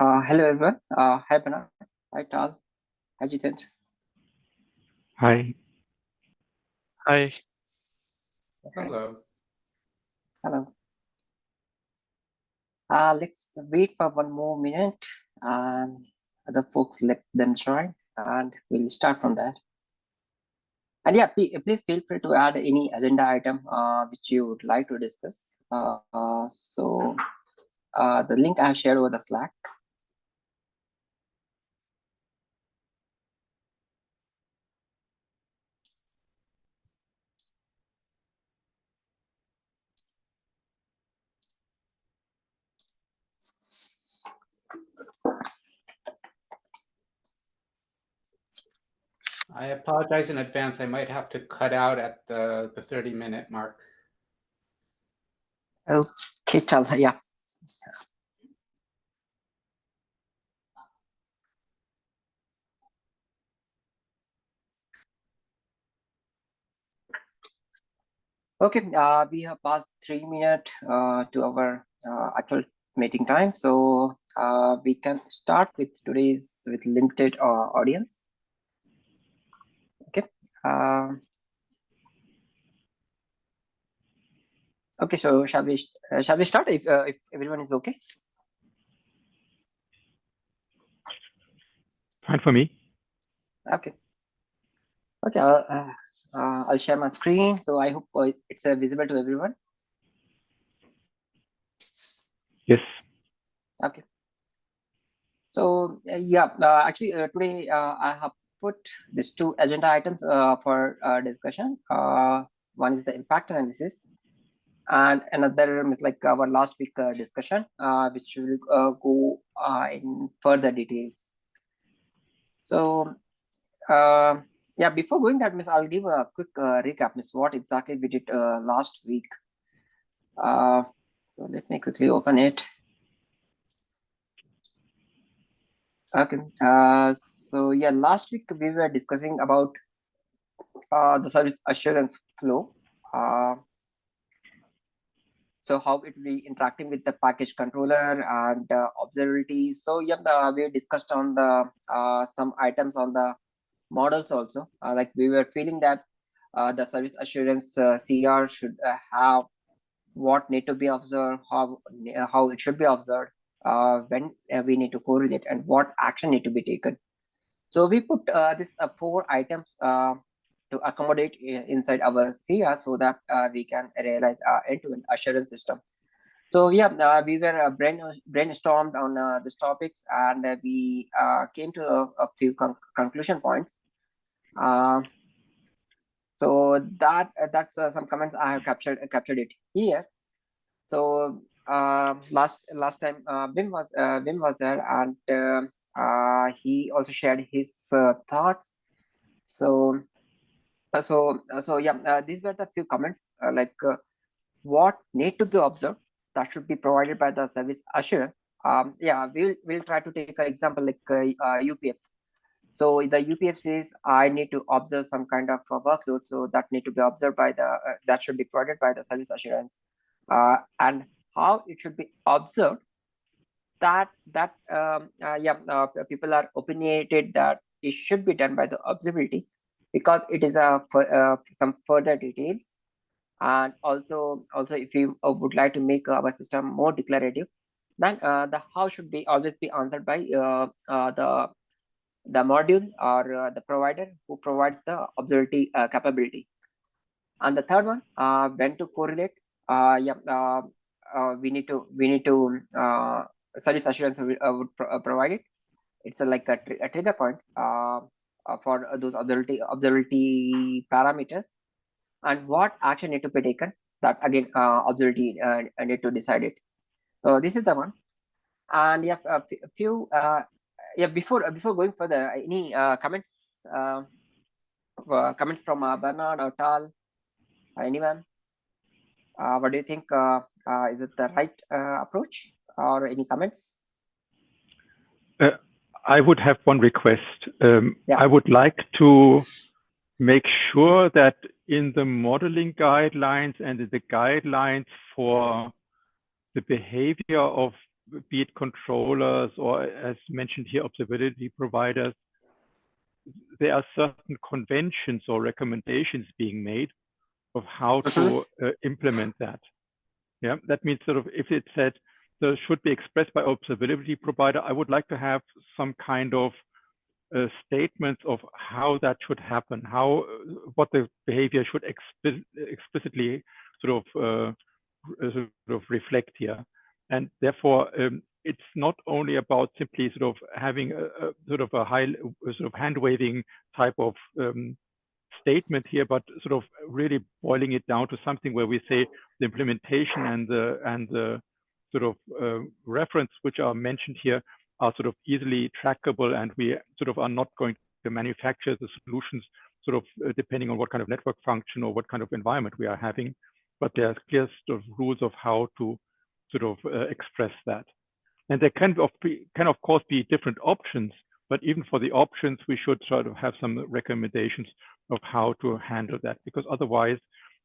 Hello everyone. Hi Bernard. Hi Tal. Hi Jitendra. Hi. Hi. Hello. Hello. Let's wait for 1 more minute and other folks let them join and we'll start from there. And yeah, please feel free to add any agenda item which you would like to discuss. So the link I have shared over the Slack. I apologize in advance. I might have to cut out at the 30-minute mark. Okay, Tal. Yeah. Okay, we have passed 3 minutes to our actual meeting time, so we can start with today's with limited audience. Okay. Okay, so shall we start if everyone is okay? Fine for me. Okay. Okay, I'll share my screen. So I hope it's visible to everyone. Yes. Okay. So yeah, actually today I have put these two agenda items for discussion. One is the impact analysis, and another is like our last week discussion, which will go in further details. So yeah, before going that, Miss, I'll give a quick recap, Miss, what exactly we did last week. So let me quickly open it. Okay. So yeah, last week we were discussing about the service assurance flow. So how it will be interacting with the package controller and observability. So yeah, we discussed on the some items on the models also. Like we were feeling that the service assurance CR should have what need to be observed, how it should be observed, when we need to correlate, and what action need to be taken. So we put this 4 items to accommodate inside our CR so that we can realize end-to-end assurance system. So yeah, we were brainstormed on these topics, and we came to a few conclusion points. So that's some comments I have captured it here. So last time Wim was there, and he also shared his thoughts. So yeah, these were the few comments like what need to be observed that should be provided by the service assurer. Yeah, we'll try to take an example like UPF. So the UPF says I need to observe some kind of workload, so that need to be observed by the that should be provided by the service assurance, and how it should be observed. People are opinionated that it should be done by the observability because it is some further details, and also if you would like to make our system more declarative, then the how should be always be answered by the module or the provider who provides the observability capability. And the third one, when to correlate, we need to service assurance would provide it. It's like a trigger point for those observability parameters, and what action need to be taken. That again, observability need to decide it. So this is the one. And yeah, a few before going further, any comments from Bernard or Tal? Anyone? What do you think? Is it the right approach, or any comments? I would have one request. Yeah. I would like to make sure that in the modeling guidelines and in the guidelines for the behavior of be it controllers or, as mentioned here, observability providers, there are certain conventions or recommendations being made of how to implement that. Yeah, that means sort of if it said should be expressed by observability provider, I would like to have some kind of statements of how that should happen, how what the behavior should explicitly sort of reflect here, and therefore it's not only about simply sort of having a sort of a high sort of hand waving type of statement here, but sort of really boiling it down to something where we say the implementation and the sort of reference which are mentioned here are sort of easily trackable, and we sort of are not going to manufacture the solutions sort of depending on what kind of network function or what kind of environment we are having, but there are clear sort of rules of how to sort of express that. And there can of course be different options, but even for the options, we should sort of have some recommendations of how to handle that, because otherwise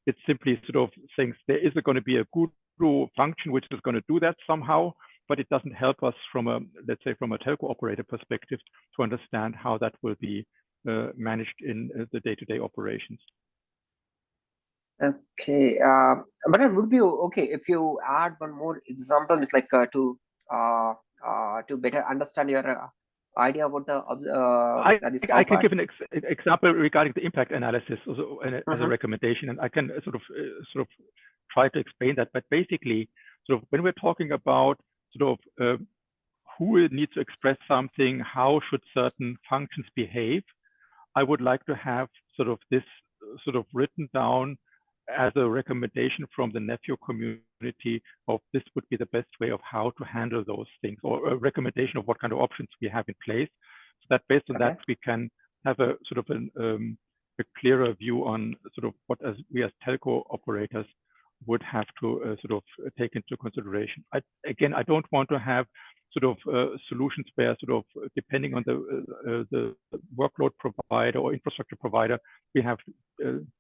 it's simply sort of saying there is going to be a guru function which is going to do that somehow, but it doesn't help us from a, let's say, from a telco operator perspective to understand how that will be managed in the day-to-day operations. Okay, but it would be okay if you add one more example. It's like to better understand your idea about the this I can give an example regarding the impact analysis also, as a recommendation, and I can sort of try to explain that. But basically, sort of when we're talking about sort of who needs to express something, how should certain functions behave, I would like to have sort of this sort of written down as a recommendation from the Nephew community of this would be the best way of how to handle those things, or a recommendation of what kind of options we have in place, so that based on that we can have a sort of a clearer view on sort of what we as telco operators would have to sort of take into consideration. Again, I don't want to have sort of solutions where sort of depending on the workload provider or infrastructure provider, we have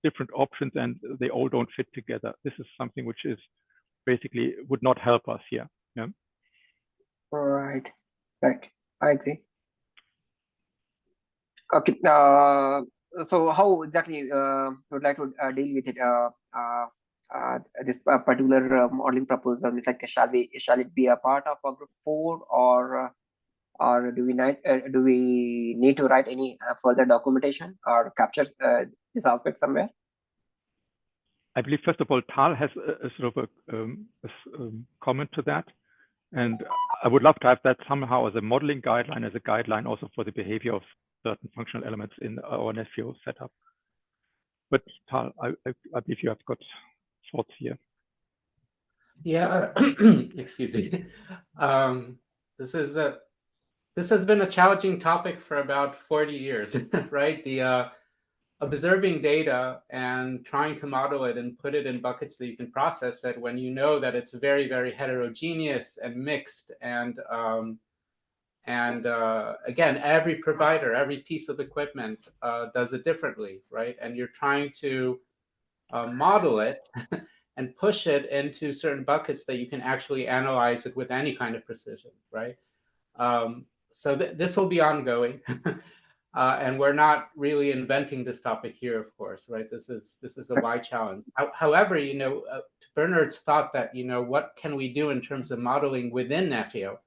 different options and they all don't fit together. This is something which is basically would not help us here. Yeah. Right. I agree. Okay. So how exactly would like to deal with it? This particular modeling proposal is like, shall it be a part of a group 4, or do we need to write any further documentation or capture this aspect somewhere? I believe first of all, Tal has a sort of a comment to that, and I would love to have that somehow as a modeling guideline, as a guideline also for the behavior of certain functional elements in our Nephew setup. But Tal, I believe you have got thoughts here. Yeah, excuse me. This has been a challenging topic for about 40 years, right? The observing data and trying to model it and put it in buckets that you can process it when you know that it's very, very heterogeneous and mixed, and again, every provider, every piece of equipment does it differently, right? And you're trying to model it and push it into certain buckets that you can actually analyze it with any kind of precision, right? So this will be ongoing, and we're not really inventing this topic here, of course, right? This is a wide challenge. However, you know, Bernard's thought that, you know, what can we do in terms of modeling within Nephew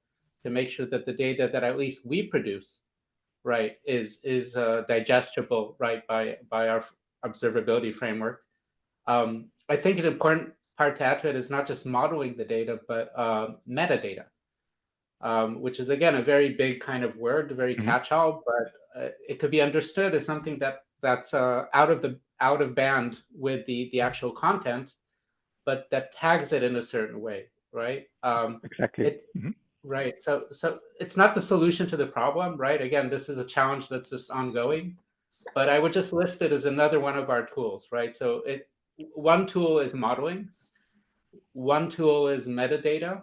to make sure that the data that at least we produce, right, is digestible, right, by our observability framework. I think an important part to add to it is not just modeling the data, but metadata, which is, again, a very big kind of word, very catch-all, but it could be understood as something that's out of band with the actual content, but that tags it in a certain way, right? Exactly. Right. So it's not the solution to the problem, right? Again, this is a challenge that's just ongoing, but I would just list it as another one of our tools, right? So one tool is modeling, one tool is metadata,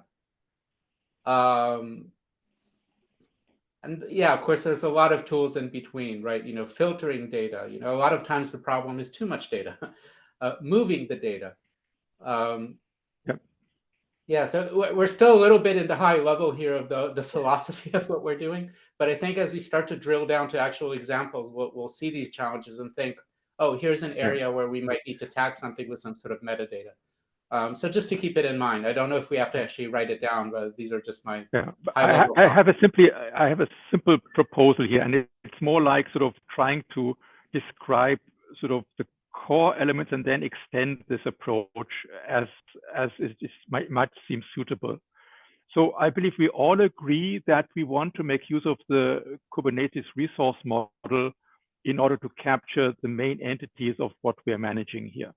and yeah, of course, there's a lot of tools in between, right? You know, filtering data. You know, a lot of times the problem is too much data, moving the data. Yeah, so we're still a little bit in the high level here of the philosophy of what we're doing, but I think as we start to drill down to actual examples, we'll see these challenges and think, oh, here's an area where we might need to tag something with some sort of metadata. So just to keep it in mind, I don't know if we have to actually write it down, but these are just my high-level I have a simple proposal here, and it's more like sort of trying to describe sort of the core elements and then extend this approach as it might seem suitable. So I believe we all agree that we want to make use of the Kubernetes resource model in order to capture the main entities of what we are managing here.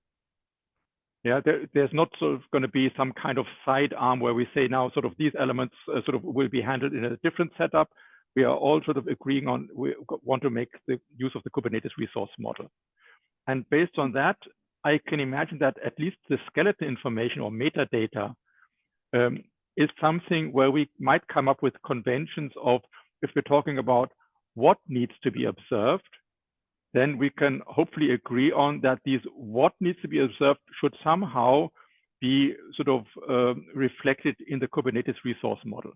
Yeah, there's not sort of going to be some kind of side arm where we say now sort of these elements sort of will be handled in a different setup. We are all sort of agreeing on we want to make the use of the Kubernetes resource model. And based on that, I can imagine that at least the skeleton information or metadata is something where we might come up with conventions of, if we're talking about what needs to be observed, then we can hopefully agree on that these what needs to be observed should somehow be sort of reflected in the Kubernetes resource model.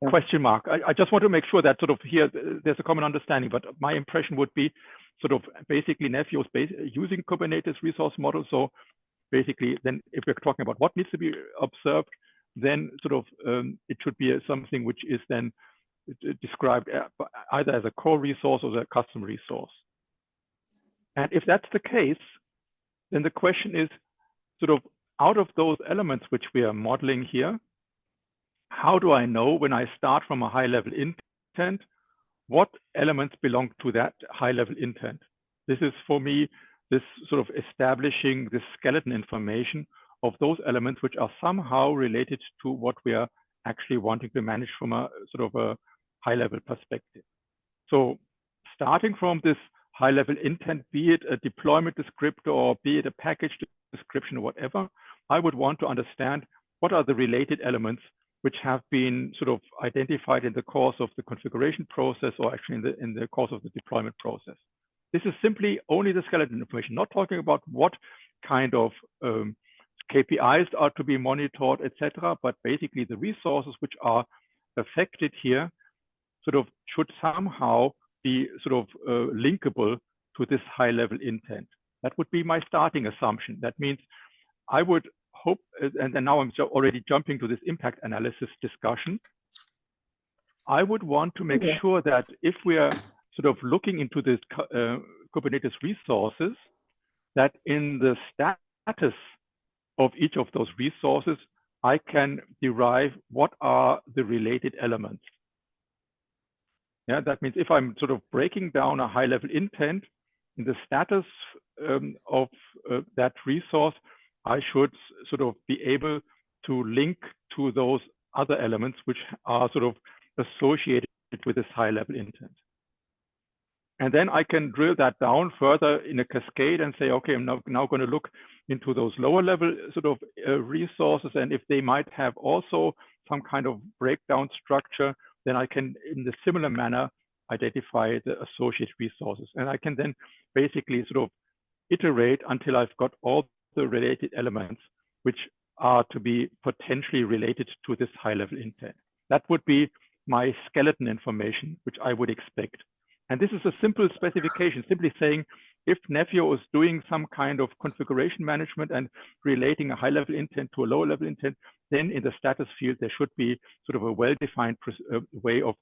Yeah. Question mark. I just want to make sure that sort of here there's a common understanding, but my impression would be sort of basically Nephew is using Kubernetes resource model. So basically then if we're talking about what needs to be observed, then sort of it should be something which is then described either as a core resource or a custom resource. And if that's the case, then the question is sort of out of those elements which we are modeling here, how do I know when I start from a high level intent, what elements belong to that high level intent? This is for me, this sort of establishing the skeleton information of those elements which are somehow related to what we are actually wanting to manage from a sort of a high-level perspective. So starting from this high-level intent, be it a deployment descriptor or be it a package description or whatever, I would want to understand what are the related elements which have been sort of identified in the course of the configuration process or actually in the course of the deployment process. This is simply only the skeleton information, not talking about what kind of KPIs are to be monitored, etc., but basically the resources which are affected here sort of should somehow be sort of linkable to this high level intent. That would be my starting assumption. That means I would hope, and now I'm already jumping to this impact analysis discussion. I would want to make sure that if we are sort of looking into this Kubernetes resources, that in the status of each of those resources, I can derive what are the related elements. Yeah, that means if I'm sort of breaking down a high level intent in the status of that resource, I should sort of be able to link to those other elements which are sort of associated with this high level intent. And then I can drill that down further in a cascade and say, okay, I'm now going to look into those lower level sort of resources. And if they might have also some kind of breakdown structure, then I can, in the similar manner, identify the associated resources. And I can then basically sort of iterate until I've got all the related elements which are to be potentially related to this high level intent. That would be my skeleton information, which I would expect. And this is a simple specification, simply saying if Nephew is doing some kind of configuration management and relating a high level intent to a lower level intent, then in the status field, there should be sort of a well-defined way of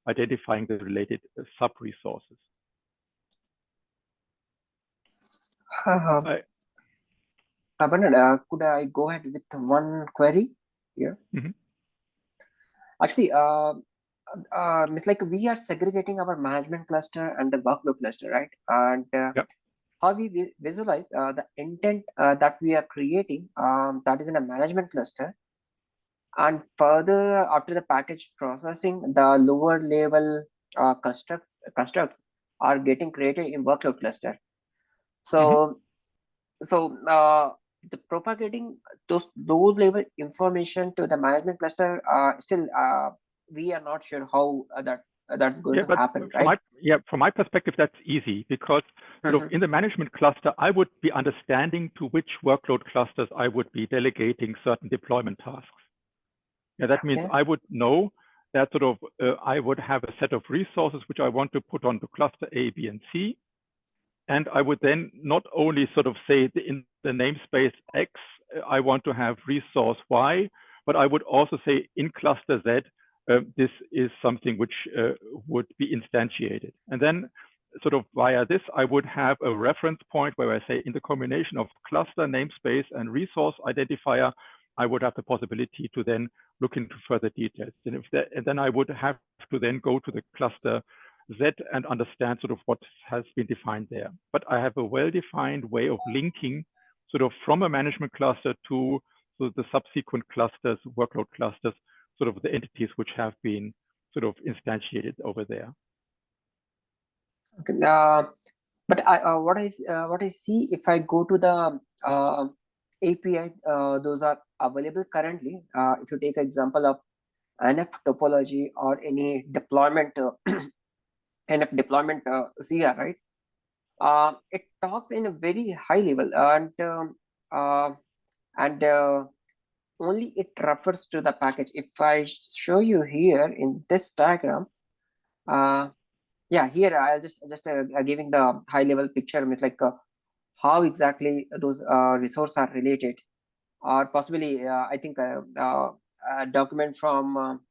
identifying the related sub-resources. Bernard, could I go ahead with one query here? Mm-hmm. Actually, it's like we are segregating our management cluster and the workload cluster, right? And how we visualize the intent that we are creating, that is in a management cluster. And further, after the package processing, the lower level constructs are getting created in workload cluster. So, the propagating those level information to the management cluster, still we are not sure how that that's going to happen, right? From my perspective, that's easy because sort of in the management cluster, I would be understanding to which workload clusters I would be delegating certain deployment tasks. Yeah, that means I would know that sort of I would have a set of resources which I want to put onto cluster A, B, and C. And I would then not only sort of say in the namespace X, I want to have resource Y, but I would also say in cluster Z, this is something which would be instantiated. And then sort of via this, I would have a reference point where I say in the combination of cluster, namespace, and resource identifier, I would have the possibility to then look into further details. And then I would have to then go to the cluster Z and understand sort of what has been defined there. But I have a well-defined way of linking sort of from a management cluster to the subsequent clusters, workload clusters, sort of the entities which have been sort of instantiated over there. Okay. But what I see, if I go to the API, those are available currently. If you take an example of NF topology or any deployment, NF deployment CR, right? It talks in a very high level, and only it refers to the package. If I show you here in this diagram, yeah, here I'll just giving the high level picture. It's like how exactly those resources are related, or possibly I think a document from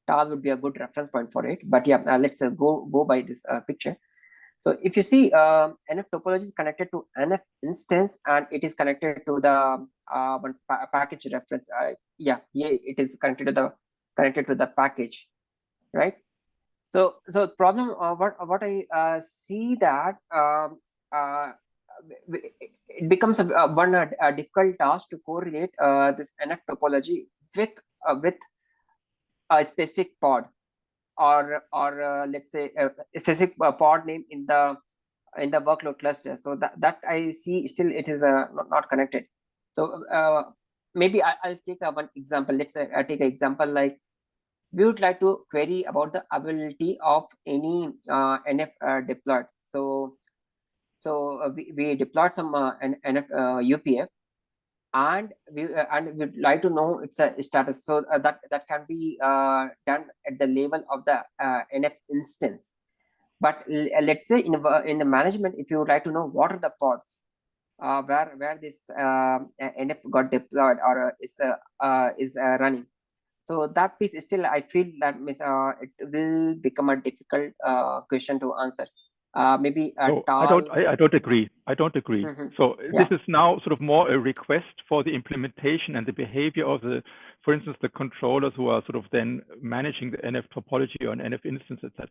TAL would be a good reference point for it. But yeah, let's go by this picture. So if you see, NF topology is connected to NF instance, and it is connected to the one package reference. Yeah, it is connected to the package, right? So problem, what I see that it becomes a difficult task to correlate this NF topology with a specific pod, or let's say a specific pod name in the workload cluster. So that I see still it is not connected. So maybe I'll take one example. Let's say I take an example like we would like to query about the availability of any NF deployed. So we deployed some NF UPF, and we'd like to know its status. So that can be done at the level of the NF instance. But let's say in the management, if you would like to know what are the pods where this NF got deployed or is running, so that piece is still, I feel that it will become a difficult question to answer. Maybe no, I don't agree. I don't agree. So this is now sort of more a request for the implementation and the behavior of for instance, the controllers who are sort of then managing the NF topology or an NF instance, etc.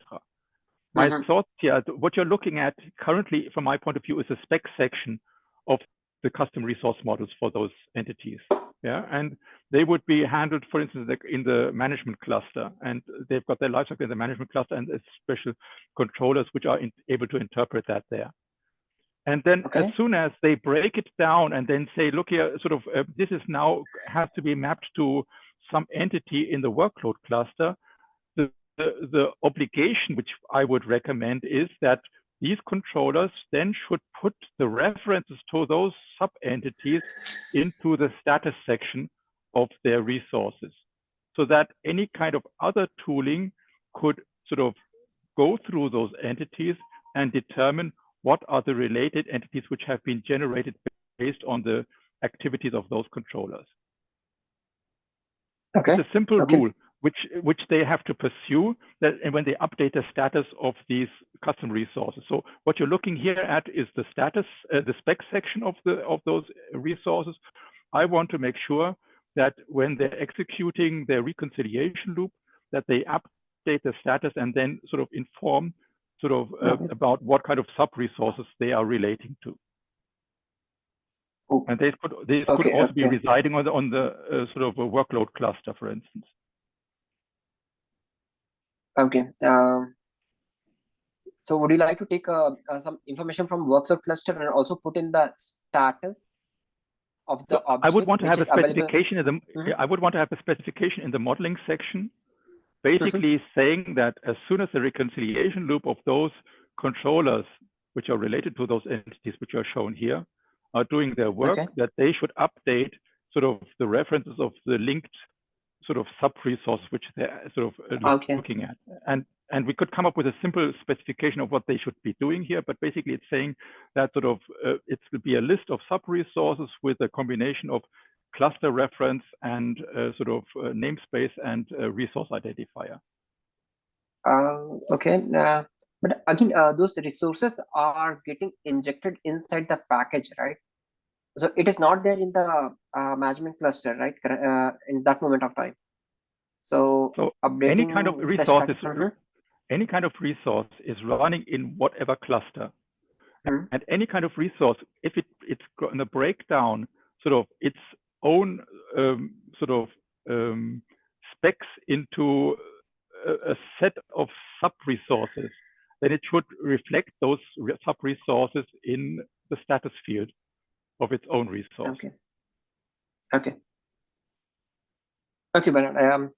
My thoughts here, what you're looking at currently, from my point of view, is a spec section of the custom resource models for those entities. Yeah, and they would be handled, for instance, like in the management cluster, and they've got their lifecycle in the management cluster and special controllers which are able to interpret that there. And then as soon as they break it down and then say, look here, sort of this is now has to be mapped to some entity in the workload cluster, the obligation which I would recommend is that these controllers then should put the references to those sub-entities into the status section of their resources, so that any kind of other tooling could sort of go through those entities and determine what are the related entities which have been generated based on the activities of those controllers. It's a simple rule which they have to pursue, that and when they update the status of these custom resources. So what you're looking here at is the status, the spec section of those resources. I want to make sure that when they're executing their reconciliation loop, that they update the status and then sort of inform sort of about what kind of sub resources they are relating to. And these could also be residing on the sort of a workload cluster, for instance. Okay. So would you like to take some information from workload cluster and also put in the status of the object? I would want to have a specification in the I would want to have a specification in the modeling section basically saying that as soon as the reconciliation loop of those controllers, which are related to those entities which are shown here, are doing their work, that they should update sort of the references of the linked sort of sub-resource which they're sort of looking at. And we could come up with a simple specification of what they should be doing here, but basically it's saying that sort of it will be a list of sub-resources with a combination of cluster reference and sort of namespace and resource identifier. Okay. But again, those resources are getting injected inside the package, right? So it is not there in the management cluster, right? In that moment of time. So updating any kind of resources, any kind of resource is running in whatever cluster. And any kind of resource, if it's going to break down sort of its own sort of specs into a set of sub-resources, then it should reflect those sub-resources in the status field of its own resource. Okay, Bernard.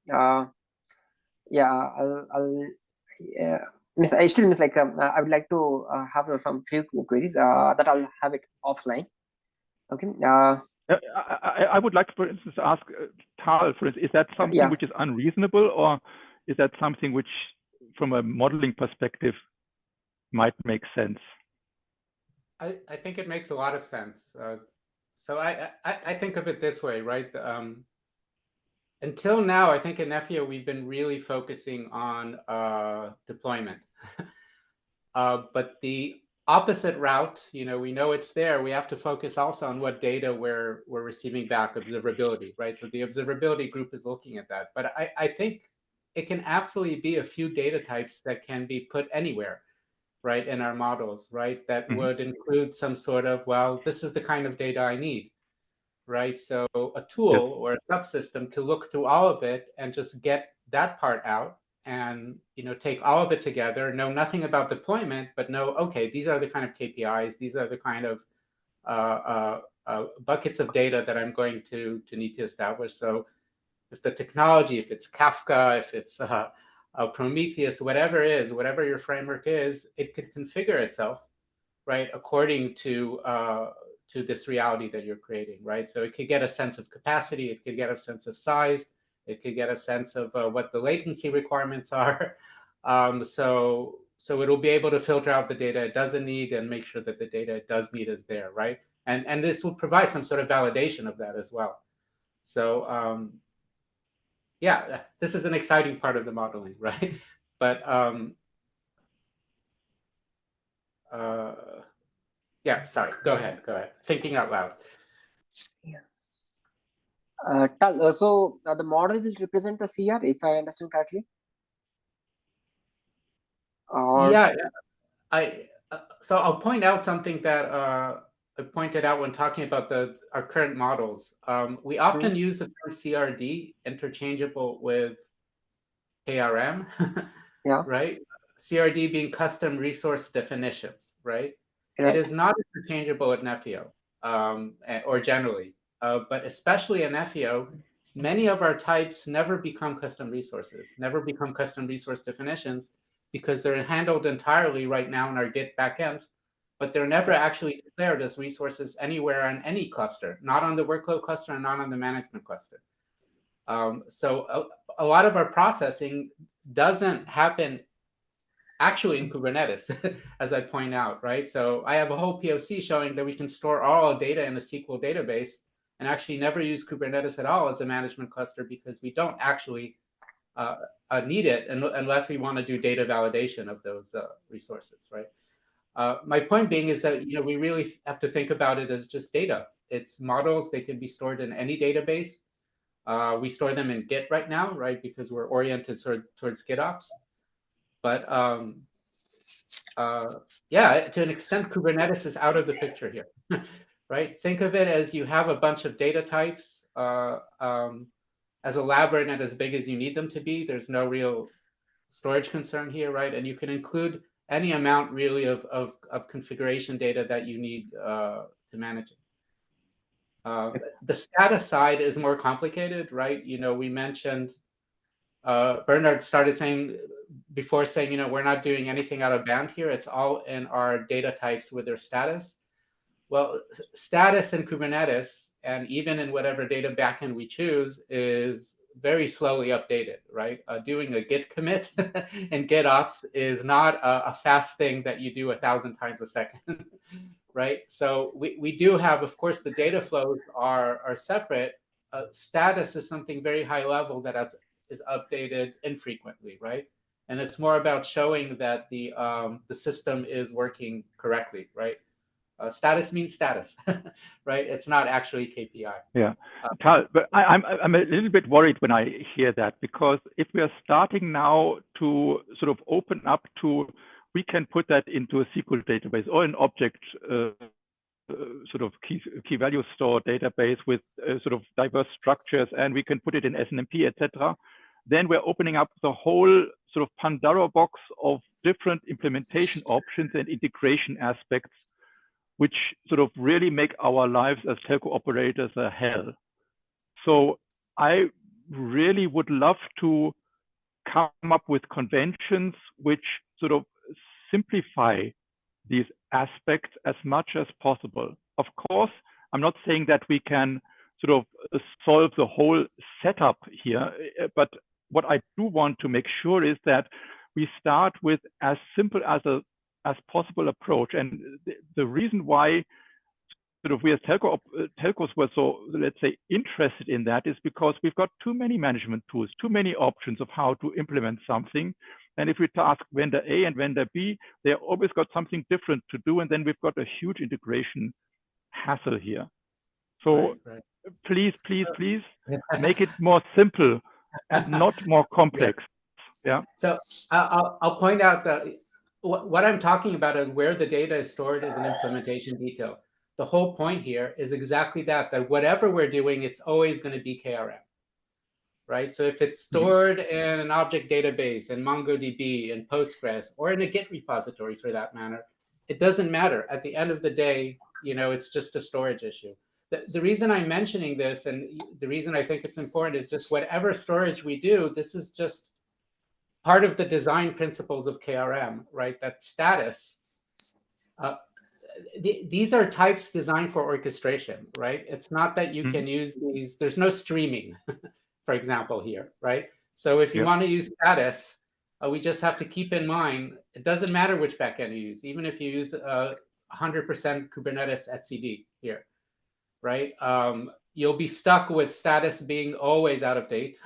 I still miss like I would like to have some few queries that I'll have it offline. Okay. I would like, for instance, to ask Tal, for instance, is that something which is unreasonable, or is that something which, from a modeling perspective, might make sense? I think it makes a lot of sense. So I think of it this way, right? Until now, I think in Nefio, we've been really focusing on deployment. But the opposite route, we know it's there. We have to focus also on what data we're receiving back, observability, right? So the observability group is looking at that. But I think it can absolutely be a few data types that can be put anywhere, right, in our models, right? That would include some sort of, well, this is the kind of data I need, right? So a tool or a subsystem to look through all of it and just get that part out and take all of it together, know nothing about deployment, but know, okay, these are the kind of KPIs, these are the kind of buckets of data that I'm going to need to establish. So if the technology, if it's Kafka, if it's Prometheus, whatever it is, whatever your framework is, it could configure itself, right, according to this reality that you're creating, right? So it could get a sense of capacity, it could get a sense of size, it could get a sense of what the latency requirements are. So it'll be able to filter out the data it doesn't need and make sure that the data it does need is there, right? And this will provide some sort of validation of that as well. So yeah, this is an exciting part of the modeling, right? But yeah, sorry, go ahead. Thinking out loud. Tal, so the model will represent the CR, if I understand correctly? Yeah, so I'll point out something that I pointed out when talking about our current models. We often use the term CRD interchangeable with KRM, right? CRD being custom resource definitions, right? It is not interchangeable at Nefio, or generally, but especially in Nefio, many of our types never become custom resources, never become custom resource definitions, because they're handled entirely right now in our Git backend, but they're never actually declared as resources anywhere on any cluster, not on the workload cluster and not on the management cluster. So a lot of our processing doesn't happen actually in Kubernetes, as I point out, right? So I have a whole POC showing that we can store all our data in a SQL database and actually never use Kubernetes at all as a management cluster, because we don't actually need it unless we want to do data validation of those resources, right? My point being is that we really have to think about it as just data. It's models. They can be stored in any database. We store them in Git right now, right? Because we're oriented towards GitOps. But yeah, to an extent, Kubernetes is out of the picture here, right? Think of it as you have a bunch of data types as elaborate and as big as you need them to be. There's no real storage concern here, right? And you can include any amount really of configuration data that you need to manage it. The status side is more complicated, right? We mentioned Bernard started saying before saying, we're not doing anything out of band here. It's all in our data types with their status. Well, status in Kubernetes and even in whatever data backend we choose is very slowly updated, right? Doing a git commit in GitOps is not a fast thing that you do 1,000 times a second, right? So we do have, of course, the data flows are separate. Status is something very high level that is updated infrequently, right? And it's more about showing that the system is working correctly, right? Status means status, right? It's not actually KPI. Yeah, but I'm a little bit worried when I hear that, because if we are starting now to sort of open up to, we can put that into a SQL database or an object sort of key value store database with sort of diverse structures, and we can put it in SNMP, etc. Then we're opening up the whole sort of Pandora box of different implementation options and integration aspects, which sort of really make our lives as telco operators a hell. So I really would love to come up with conventions which sort of simplify these aspects as much as possible. Of course, I'm not saying that we can sort of solve the whole setup here, but what I do want to make sure is that we start with as simple as possible approach. And the reason why sort of we as telcos were so, let's say, interested in that is because we've got too many management tools, too many options of how to implement something. And if we task vendor A and vendor B, they always got something different to do. And then we've got a huge integration hassle here. So right. Please make it more simple and not more complex. Yeah. So I'll point out that what I'm talking about is where the data is stored is an implementation detail. The whole point here is exactly that whatever we're doing, it's always going to be KRM, right? So if it's stored in an object database, in MongoDB, in Postgres, or in a Git repository for that matter, it doesn't matter. At the end of the day, it's just a storage issue. The reason I'm mentioning this and the reason I think it's important is just whatever storage we do, this is just part of the design principles of KRM, right? That status, these are types designed for orchestration, right? It's not that you can use these, there's no streaming, for example, here, right? So if you want to use status, we just have to keep in mind, it doesn't matter which backend you use, even if you use 100% Kubernetes etcd here, right? You'll be stuck with status being always out of date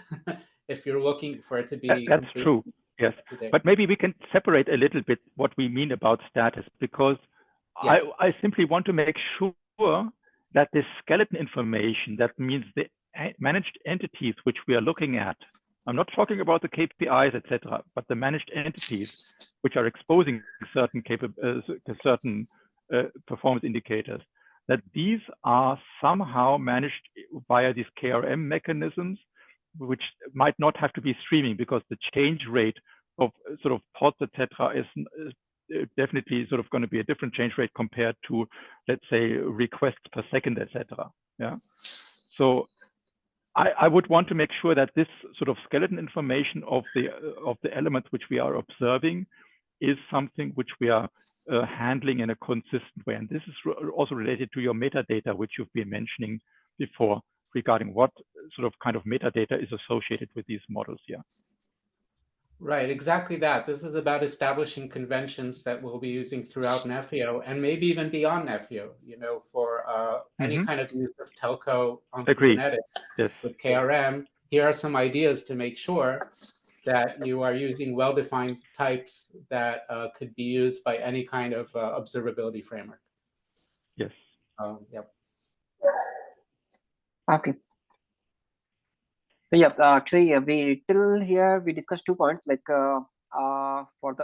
if you're looking for it to be. That's true, yes. But maybe we can separate a little bit what we mean about status, because yes. I simply want to make sure that the skeleton information, that means the managed entities which we are looking at, I'm not talking about the KPIs, etc., but the managed entities which are exposing certain performance indicators, that these are somehow managed via these KRM mechanisms, which might not have to be streaming, because the change rate of sort of pods, etc., is definitely sort of going to be a different change rate compared to, let's say, requests per second, etc. Yeah. So I would want to make sure that this sort of skeleton information of the elements which we are observing is something which we are handling in a consistent way. And this is also related to your metadata, which you've been mentioning before, regarding what sort of kind of metadata is associated with these models here. Right, exactly that. This is about establishing conventions that we'll be using throughout Nefio and maybe even beyond Nefio, for any kind of use of telco on Kubernetes with KRM. Here are some ideas to make sure that you are using well-defined types that could be used by any kind of observability framework. Yes. Yep. Okay. So yeah, actually, we till here we discussed 2 points, like for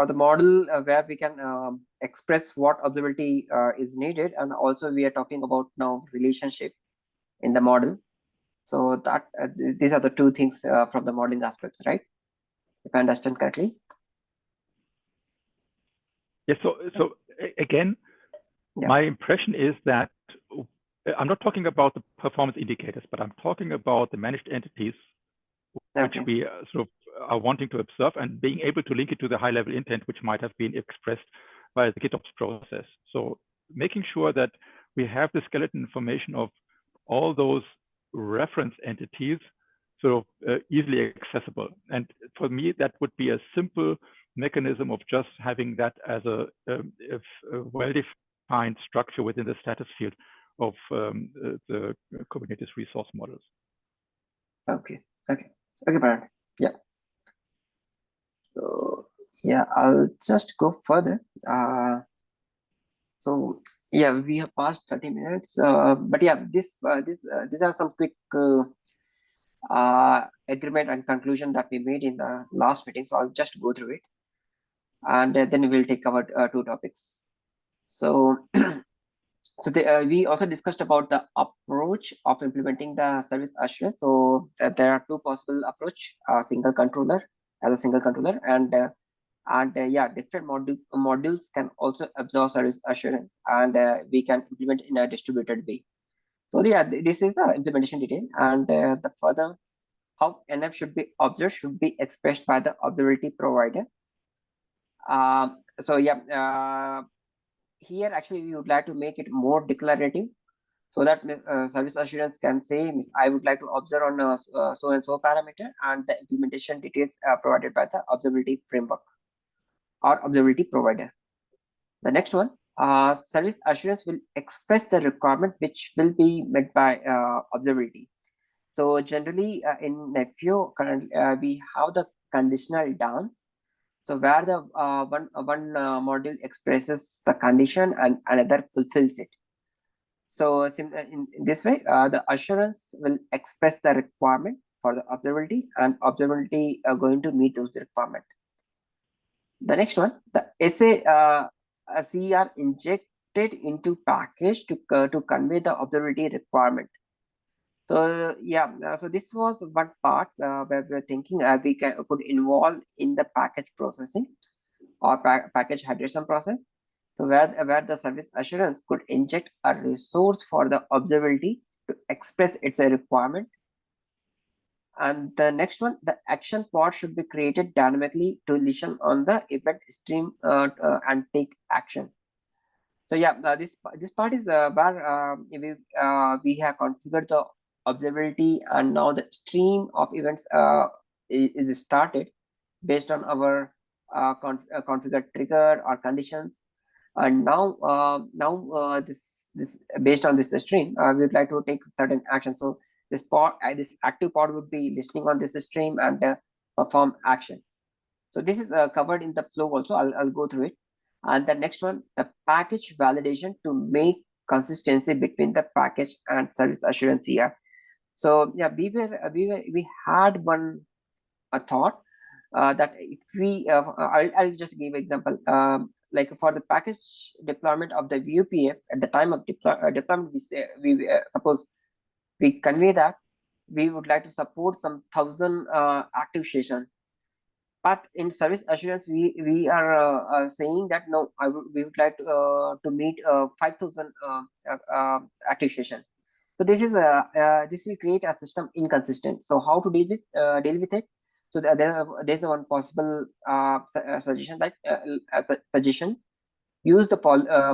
the model where we can express what observability is needed, and also we are talking about now relationship in the model. So that these are the 2 things from the modeling aspects, right? If I understand correctly. Yes. So again, my impression is that I'm not talking about the performance indicators, but I'm talking about the managed entities which we sort of are wanting to observe, and being able to link it to the high-level intent, which might have been expressed by the GitOps process. So making sure that we have the skeleton information of all those reference entities sort of easily accessible. And for me, that would be a simple mechanism of just having that as a well-defined structure within the status field of the Kubernetes resource models. Okay, Brian. Yeah. So yeah, I'll just go further. So yeah, we have passed 30 minutes. But yeah, these are some quick agreement and conclusion that we made in the last meeting. So I'll just go through it, and then we'll take our two topics. So we also discussed about the approach of implementing the service assurance. So there are two possible approach: single controller as a single controller, and yeah, different modules can also absorb service assurance, and we can implement in a distributed way. So yeah, this is the implementation detail, and the further how NF should be observed should be expressed by the observability provider. So yeah, here actually we would like to make it more declarative, so that service assurance can say, I would like to observe on so and so parameter, and the implementation details are provided by the observability framework or observability provider. The next one, service assurance will express the requirement which will be met by observability. So generally in Nephew, currently we have the conditional dance. So where the one module expresses the condition and another fulfills it. So in this way, the assurance will express the requirement for the observability, and observability are going to meet those requirements. The next one, the SIG are injected into package to convey the observability requirement. So yeah, so this was one part where we were thinking we could involve in the package processing or package hydration process. So where the service assurance could inject a resource for the observability to express its requirement. And the next one, the action pod should be created dynamically to listen on the event stream and take action. So yeah, this part is where we have configured the observability, and now the stream of events is started based on our configured trigger or conditions. And now this based on this stream, we would like to take certain action. So this active pod would be listening on this stream and perform action. So this is covered in the flow also. I'll go through it. And the next one, the package validation to make consistency between the package and service assurance here. So yeah, we had one thought that if we I'll just give example, like for the package deployment of the VUPF at the time of deployment, we say suppose we convey that we would like to support some 1,000 active sessions. But in service assurance, we are saying that no, we would like to meet 5,000 active session. So this is this will create a system inconsistent. So how to deal with it? So there's one possible suggestion that use the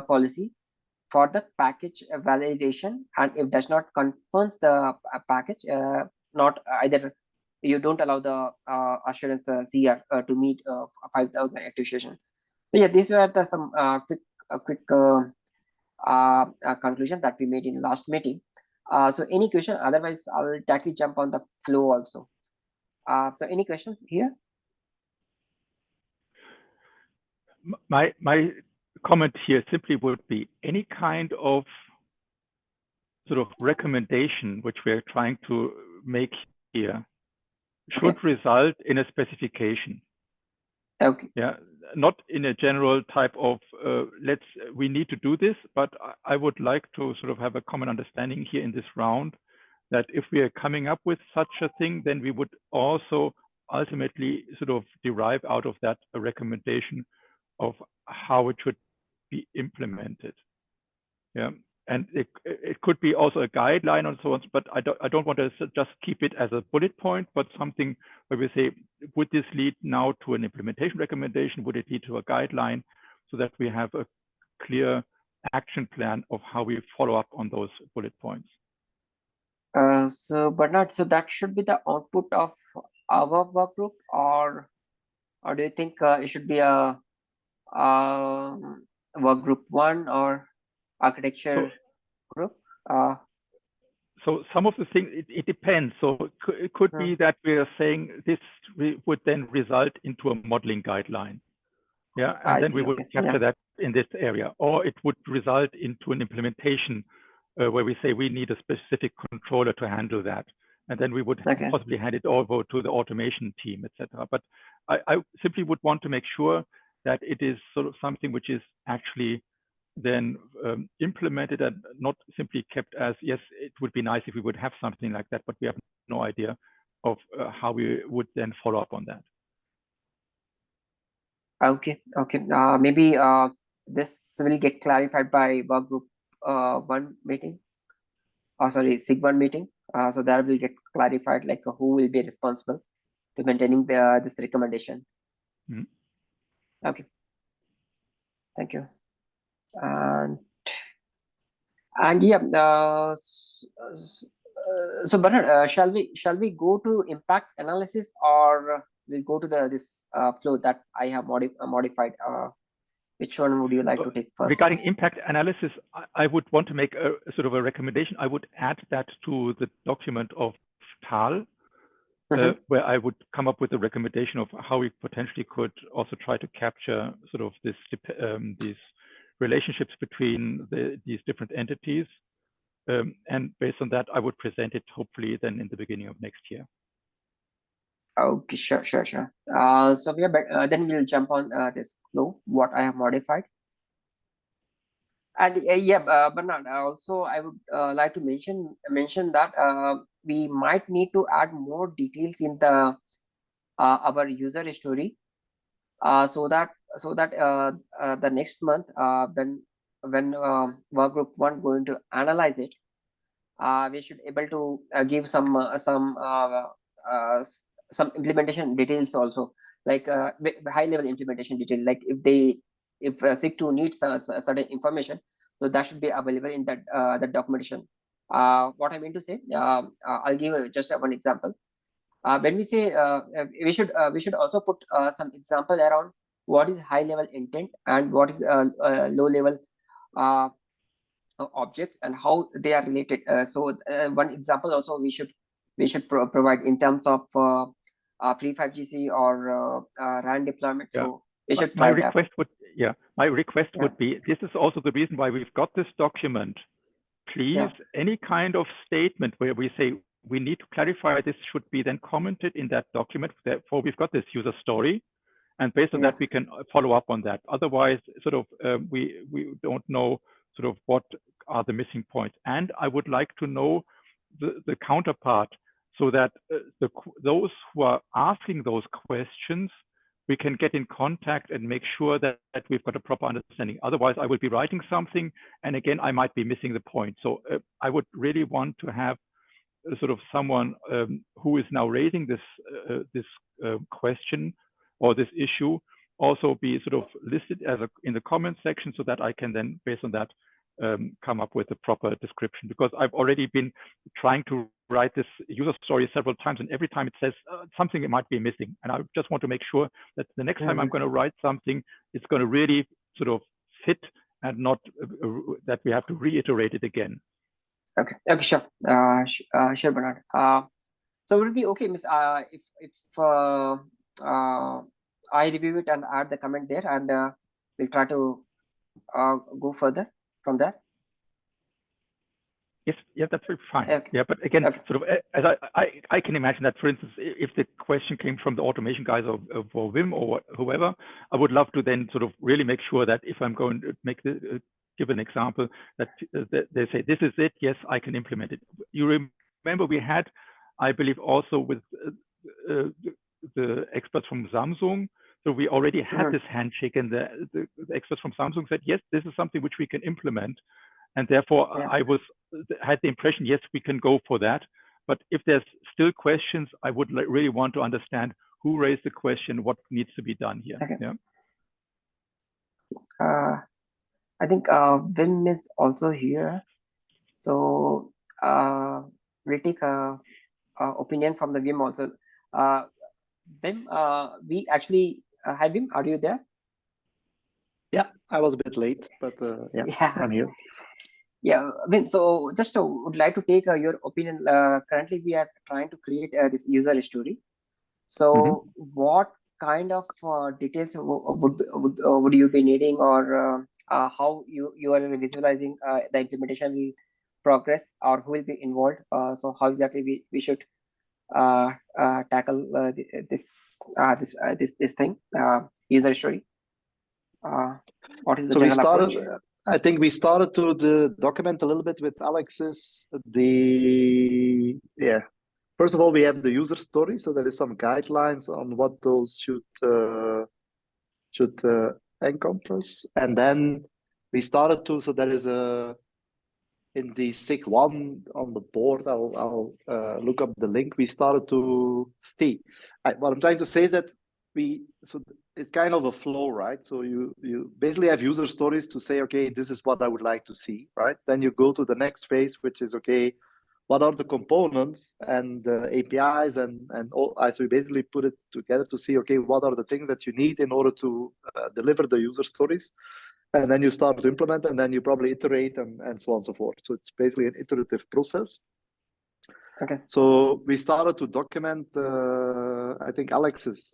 policy for the package validation, and if does not confirms the package, not either you don't allow the assurance CR to meet 5,000 active session. So yeah, these were some quick conclusion that we made in last meeting. So any question? Otherwise, I'll directly jump on the flow also. So any questions here? My comment here simply would be any kind of sort of recommendation which we're trying to make here should result in a specification. Okay. Yeah, not in a general type of we need to do this, but I would like to sort of have a common understanding here in this round that if we are coming up with such a thing, then we would also ultimately sort of derive out of that a recommendation of how it should be implemented. Yeah, and it could be also a guideline and so on, but I don't want to just keep it as a bullet point, but something where we say, would this lead now to an implementation recommendation? Would it lead to a guideline, so that we have a clear action plan of how we follow up on those bullet points? So Bernard, so that should be the output of our work group, or do you think it should be a work group 1 or architecture group? So some of the things, it depends. So it could be that we are saying this would then result into a modeling guideline. Yeah, and then we would capture that in this area, or it would result into an implementation where we say we need a specific controller to handle that. And then we would possibly hand it over to the automation team, etc. But I simply would want to make sure that it is sort of something which is actually then implemented and not simply kept as, yes, it would be nice if we would have something like that, but we have no idea of how we would then follow up on that. Okay. Maybe this will get clarified by work group 1 meeting. Sorry, SIG 1 meeting. So that will get clarified, like who will be responsible to maintaining this recommendation. Okay. Thank you. And yeah, so Bernard, shall we go to impact analysis, or we'll go to this flow that I have modified? Which one would you like to take first? Regarding impact analysis, I would want to make a sort of a recommendation. I would add that to the document of Tal, where I would come up with a recommendation of how we potentially could also try to capture sort of these relationships between these different entities. And based on that, I would present it hopefully then in the beginning of next year. Okay, sure. So then we'll jump on this flow, what I have modified. And Bernard, also I would like to mention that we might need to add more details in the our user story, so that the next month when work group 1 going to analyze it, we should able to give some implementation details also, like high level implementation detail, like if SIG 2 needs certain information, so that should be available in that documentation. What I mean to say, I'll give just one example. When we say we should also put some example around what is high level intent and what is low level objects and how they are related. So one example also we should provide in terms of pre-5GC or RAN deployment. So we should try that. My request would be, this is also the reason why we've got this document. Please, any kind of statement where we say we need to clarify this should be then commented in that document. Therefore, we've got this user story, and based on that, we can follow up on that. Otherwise, sort of we don't know sort of what are the missing points. And I would like to know the counterpart, so that those who are asking those questions, we can get in contact and make sure that we've got a proper understanding. Otherwise, I will be writing something, and again, I might be missing the point. So I would really want to have sort of someone who is now raising this question or this issue also be sort of listed as in the comment section, so that I can then, based on that, come up with a proper description. Because I've already been trying to write this user story several times, and every time it says something it might be missing. And I just want to make sure that the next time I'm going to write something, it's going to really sort of fit, and not that we have to reiterate it again. Okay, sure. Sure, Bernard. So would it be okay, Miss, if I review it and add the comment there, and we'll try to go further from there? Yes, that's very fine. Okay. Yeah, but again, sort of, as I can imagine that, for instance, if the question came from the automation guys or Wim or whoever, I would love to then sort of really make sure that if I'm going to give an example, that they say, this is it, yes, I can implement it. You remember we had, I believe, also with the experts from Samsung, so we already had this handshake, and the experts from Samsung said, yes, this is something which we can implement. And therefore, Yeah. I had the impression, yes, we can go for that. But if there's still questions, I would really want to understand who raised the question, what needs to be done here. Okay. Yeah. I think Wim is also here. So we'll take opinion from the Wim also. Wim, we actually, hi Wim, are you there? Yeah, I was a bit late, but yeah, I'm here. Yeah, Wim, so just would like to take your opinion. Currently, we are trying to create this user story. So what kind of details would you be needing, or how you are visualizing the implementation will progress, or who will be involved? So how exactly we should tackle this thing, user story? What is the So we general started. approach? I think we started to document a little bit with Alex's. First of all, we have the user story, so there is some guidelines on what those should encompass, and then we started to. So there is in the SIG 1 on the board. I'll look up the link. We started to see. What I'm trying to say is that it's kind of a flow, right? So you basically have user stories to say, okay, this is what I would like to see, right? Then you go to the next phase, which is, okay, what are the components and the APIs and all? So we basically put it together to see, okay, what are the things that you need in order to deliver the user stories? And then you start to implement, and then you probably iterate and so on and so forth. So it's basically an iterative process. Okay. So we started to document. I think Alex is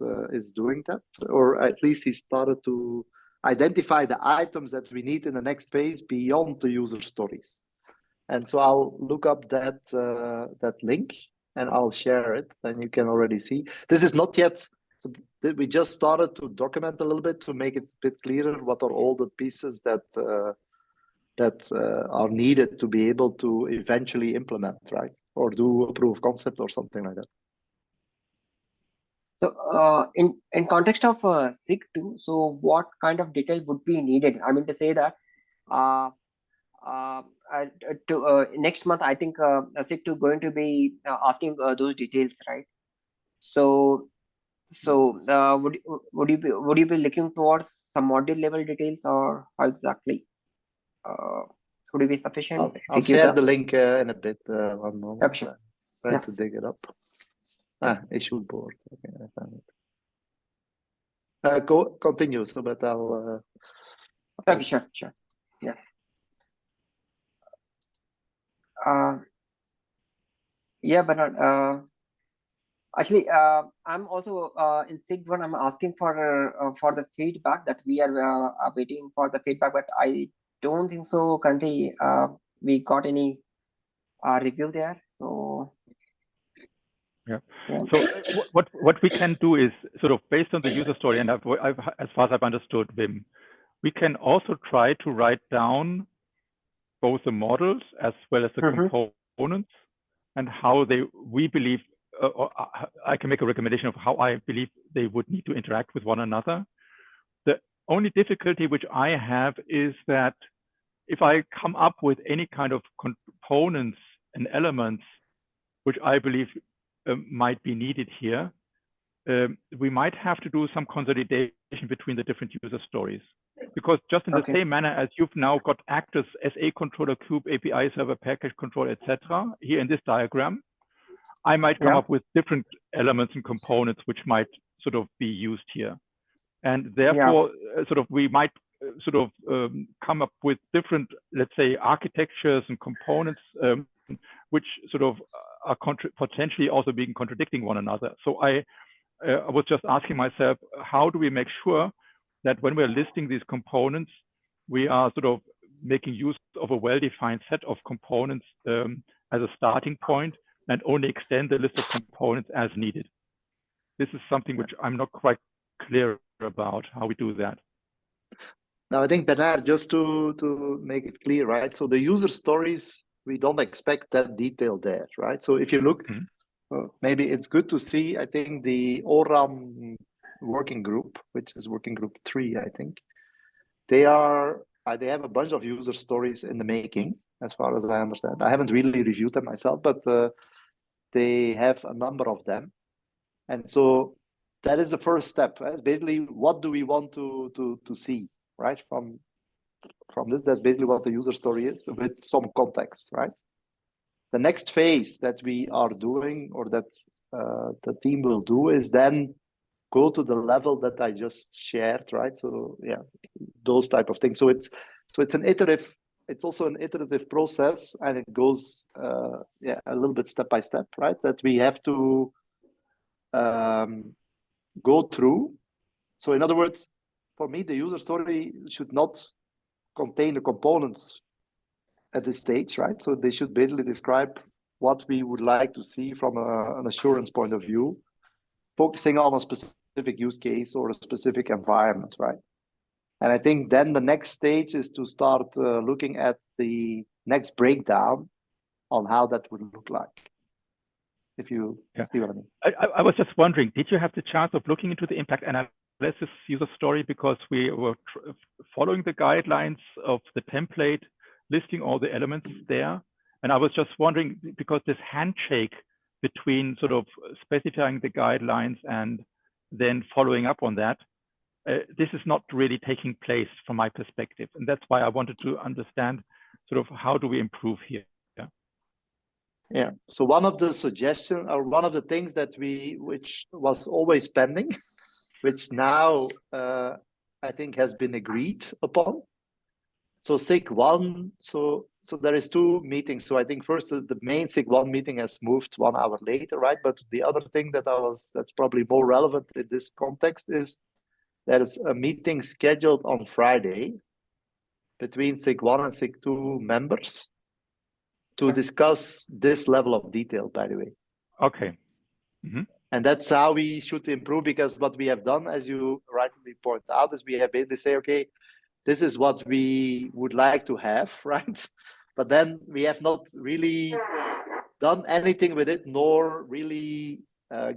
doing that, or at least he started to identify the items that we need in the next phase beyond the user stories. And so I'll look up that link and I'll share it. Then you can already see. This is not yet. So we just started to document a little bit to make it a bit clearer what are all the pieces that are needed to be able to eventually implement, right? Or do a proof of concept or something like that. So in context of SIG 2, so what kind of detail would be needed? I mean to say that next month, I think SIG 2 going to be asking those details, right? So would you be looking towards some module level details, or how exactly? Would it be sufficient? I'll share the link in a bit. One moment. Okay, sure. Try to dig it up. Issue board. Okay, I found it. Continue, so but I'll. Okay, sure. Yeah. Yeah, but actually, I'm also in SIG 1. I'm asking for the feedback, that we are waiting for the feedback, but I don't think so. Currently, we got any review there. So. Yeah. So what we can do is sort of based on the user story, and I've as far as I've understood, Wim, we can also try to write down both the models as well as the components and how we believe, I can make a recommendation of how I believe they would need to interact with one another. The only difficulty which I have is that if I come up with any kind of components and elements which I believe might be needed here, we might have to do some consolidation between the different user stories. Because just in the same manner as you've now got actors, SA controller, kube, API server, package control, etc., here in this diagram, I might come up with different elements and components which might sort of be used here. And therefore, sort of we might sort of come up with different, let's say, architectures and components which sort of are potentially also being contradicting one another. So I was just asking myself, how do we make sure that when we're listing these components, we are sort of making use of a well-defined set of components as a starting point and only extend the list of components as needed? This is something which I'm not quite clear about how we do that. Now, I think, Bernard, just to make it clear, right? So the user stories, we don't expect that detail there, right? So if you look, maybe it's good to see, I think, the ORAN working group, which is working group 3, I think. They are they have a bunch of user stories in the making, as far as I understand. I haven't really reviewed them myself, but they have a number of them. And so that is the first step. It's basically, what do we want to see, right? From this, that's basically what the user story is, with some context, right? The next phase that we are doing, or that the team will do, is then go to the level that I just shared, right? So yeah, those type of things. So it's an iterative. It's also an iterative process, and it goes a little bit step by step, right? That we have to go through. So in other words, for me, the user story should not contain the components at this stage, right? So they should basically describe what we would like to see from an assurance point of view, focusing on a specific use case or a specific environment, right? And I think then the next stage is to start looking at the next breakdown on how that would look like. If you see what I mean. I was just wondering, did you have the chance of looking into the impact analysis user story, because we were following the guidelines of the template, listing all the elements there? And I was just wondering, because this handshake between sort of specifying the guidelines and then following up on that, this is not really taking place from my perspective. And that's why I wanted to understand sort of how do we improve here. Yeah. So one of the suggestions, or one of the things that which was always pending, which now I think has been agreed upon. So SIG 1, so there is 2 meetings. So I think first the main SIG 1 meeting has moved 1 hour later, right? But the other thing that's probably more relevant in this context is there is a meeting scheduled on Friday between SIG 1 and SIG 2 members to discuss this level of detail, by the way. Okay. Mm-hmm. And that's how we should improve, because what we have done, as you rightly point out, is we have basically say, okay, this is what we would like to have, right? But then we have not really done anything with it, nor really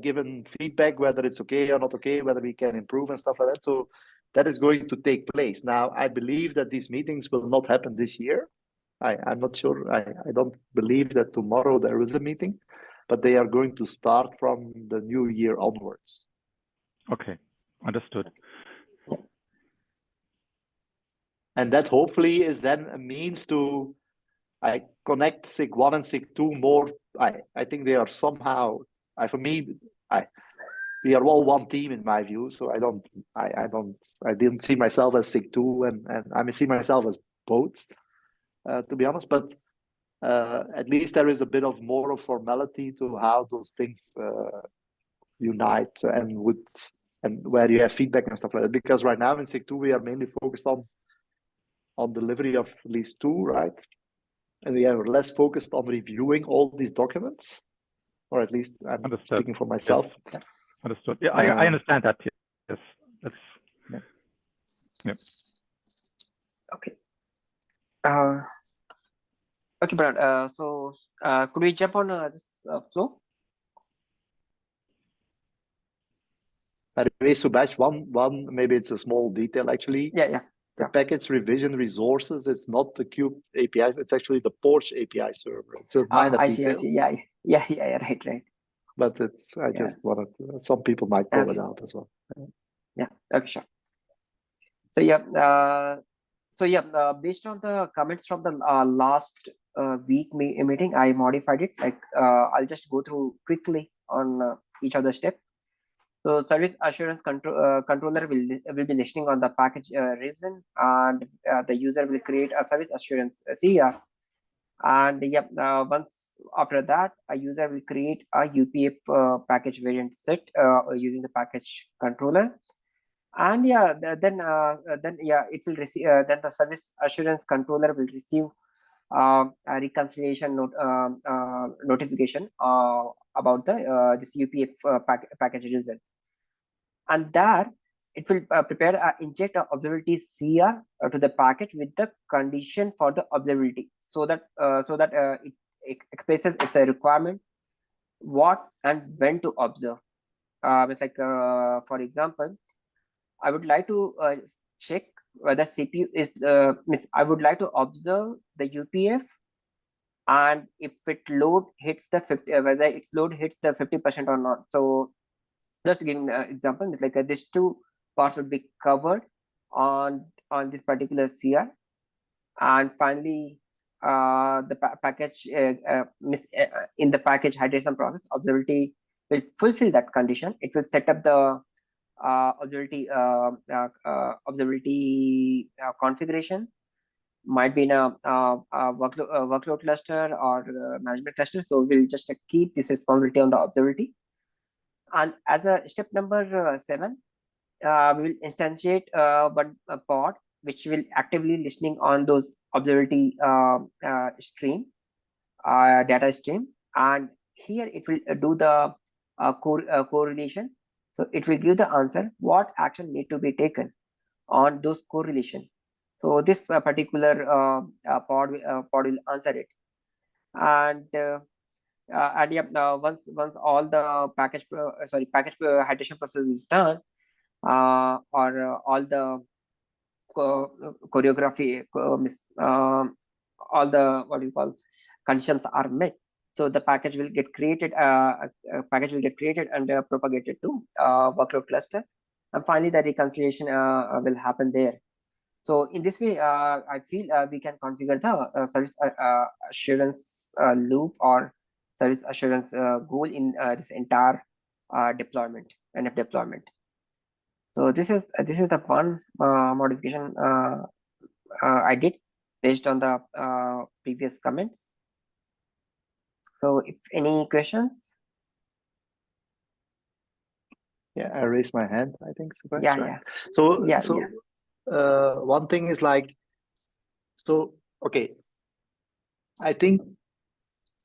given feedback, whether it's okay or not okay, whether we can improve and stuff like that. So that is going to take place. Now, I believe that these meetings will not happen this year. I'm not sure. I don't believe that tomorrow there is a meeting, but they are going to start from the new year onwards. Okay, understood. And that hopefully is then a means to connect SIG 1 and SIG 2 more. I think they are somehow, for me, we are all one team in my view. So I didn't see myself as SIG 2, and I see myself as both. To be honest, but at least there is a bit of more of formality to how those things unite and where you have feedback and stuff like that. Because right now in SIG 2 we are mainly focused on delivery of release 2, right? And we are less focused on reviewing all these documents, or at least I'm speaking for myself. Yes. Understood. Yeah, I understand that. Yes. Okay. Okay, Brad. So could we jump on this flow? By the way, Subhash, one maybe it's a small detail actually. Yeah. The package revision resources, it's not the Cube APIs, it's actually the Porsche API server. It's a minor detail. I see. Yeah, right. But I just wanted some people might call it out as well. Yeah, okay, sure. So based on the comments from the last week meeting, I modified it. Like I'll just go through quickly on each of the steps. So service assurance controller will be listening on the package revision, and the user will create a service assurance CR. And once after that, a user will create a UPF package variant set using the package controller. And then it will receive. Then the service assurance controller will receive a reconciliation notification about the this UPF package result, and there it will prepare inject a observability CR to the package with the condition for the observability, so that it expresses its a requirement, what and when to observe. It's like for example, I would like to check whether CPU is I would like to observe the UPF, and if it load hits the 50, whether its load hits the 50% or not. So just giving an example, it's like these two parts would be covered on this particular CR, and finally the package in the package hydration process, observability will fulfill that condition. It will set up the observability configuration, might be in a workload cluster or management cluster. So we'll just keep this responsibility on the observability. And as a step number 7, we will instantiate one pod which will actively listening on those observability stream, data stream, and here it will do the correlation. So it will give the answer what action need to be taken on those correlation. So this particular pod will answer it, and yeah, once all the package hydration process is done, or all the choreography, all the what do you call conditions are met. So the package will get created. And propagated to workload cluster, and finally the reconciliation will happen there. So in this way, I feel we can configure the service assurance loop or service assurance goal in this entire deployment, NF deployment. So this is the one modification I did based on the previous comments. So if any questions? Yeah, I raised my hand, I think. Subhash, Yeah, right? yeah. So, Yeah, so yeah. one thing is like, so, okay, I think